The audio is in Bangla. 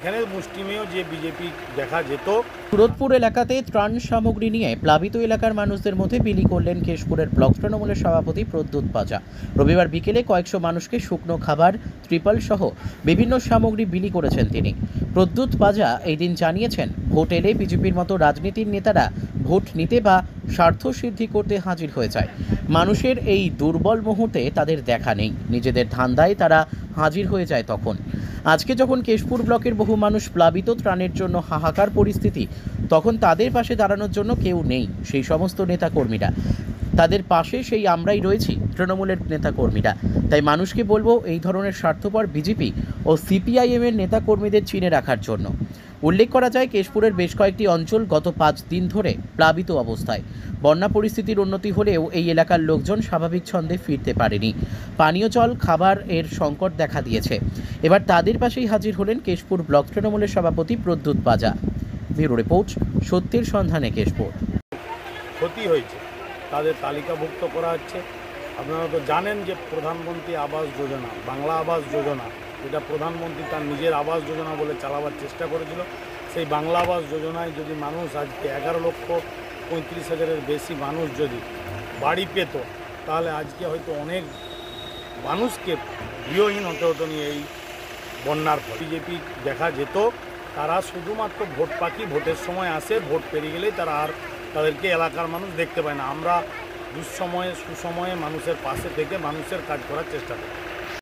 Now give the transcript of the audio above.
এখানে মুষ্টিমেয় যে বিজেপি দেখা যেত। সুরতপুর এলাকাতে ত্রাণ সামগ্রী নিয়ে প্লাবিত এলাকার মানুষদের মধ্যে বিলি করলেন কেশপুরের ব্লক তৃণমূলের সভাপতি প্রদ্যুৎ পাজা। রবিবার বিকেলে কয়েকশো মানুষকে শুকনো খাবার, ত্রিপল সহ বিভিন্ন সামগ্রী বিলি করেছেন তিনি। প্রদ্যুৎ পাজা এই দিন জানিয়েছেন, ভোট এলে বিজেপির মতো রাজনীতির নেতারা ভোট নিতে বা স্বার্থ সিদ্ধি করতে হাজির হয়ে যায়। মানুষের এই দুর্বল মুহূর্তে তাদের দেখা নেই, নিজেদের ধান্দায় তারা হাজির হয়ে যায়। তখন আজকে যখন কেশপুর ব্লকের বহু মানুষ প্লাবিত, ত্রাণের জন্য হাহাকার পরিস্থিতি, তখন তাদের পাশে দাঁড়ানোর জন্য কেউ নেই। সেই সমস্ত নেতাকর্মীরা, তাদের পাশে সেই আমরাই রয়েছি, তৃণমূলের নেতাকর্মীরা। তাই মানুষকে বলবো, এই ধরনের স্বার্থপর বিজেপি ও সিপিআইএমের নেতাকর্মীদের চিনে রাখার জন্য। উল্লেখ করা যায়, কেশপুরের বেশ কয়েকটি অঞ্চল গত 5 দিন ধরে প্লাবিত অবস্থায়। বন্যা পরিস্থিতির উন্নতি হলেও এই এলাকার লোকজন স্বাভাবিক ছন্দে ফিরতে পারেনি। পানীয় জল, খাবার এর সংকট দেখা দিয়েছে। এবার তাদের পাশেই হাজির হলেন কেশপুর ব্লক তৃণমূলের সভাপতি প্রদ্যুৎ পাজা। ব্যুরো রিপোর্ট, সত্যের সন্ধানে কেশপুর। ক্ষতি হয়েছে তাদের তালিকাভুক্ত করা হচ্ছে। আপনারা তো জানেন যে প্রধানমন্ত্রী আবাস যোজনা, বাংলা আবাস যোজনা, যেটা প্রধানমন্ত্রী তার নিজের আবাস যোজনা বলে চালাবার চেষ্টা করেছিল, সেই বাংলা আবাস যোজনায় যদি মানুষ আজকে 11,35,000-এর বেশি মানুষ যদি বাড়ি পেত, তাহলে আজকে হয়তো অনেক মানুষকে গৃহহীন হতে হতো নিয়ে এই বন্যার ফলে। বিজেপি দেখা যেত তারা শুধুমাত্র ভোট পাখি, ভোটের সময় আসে, ভোট পেরিয়ে গেলেই তারা আর তাদেরকে এলাকার মানুষ দেখতে পায় না। আমরা দুঃসময়ে সুসময়ে মানুষের পাশে থেকে মানুষের কাজ করার চেষ্টা করি।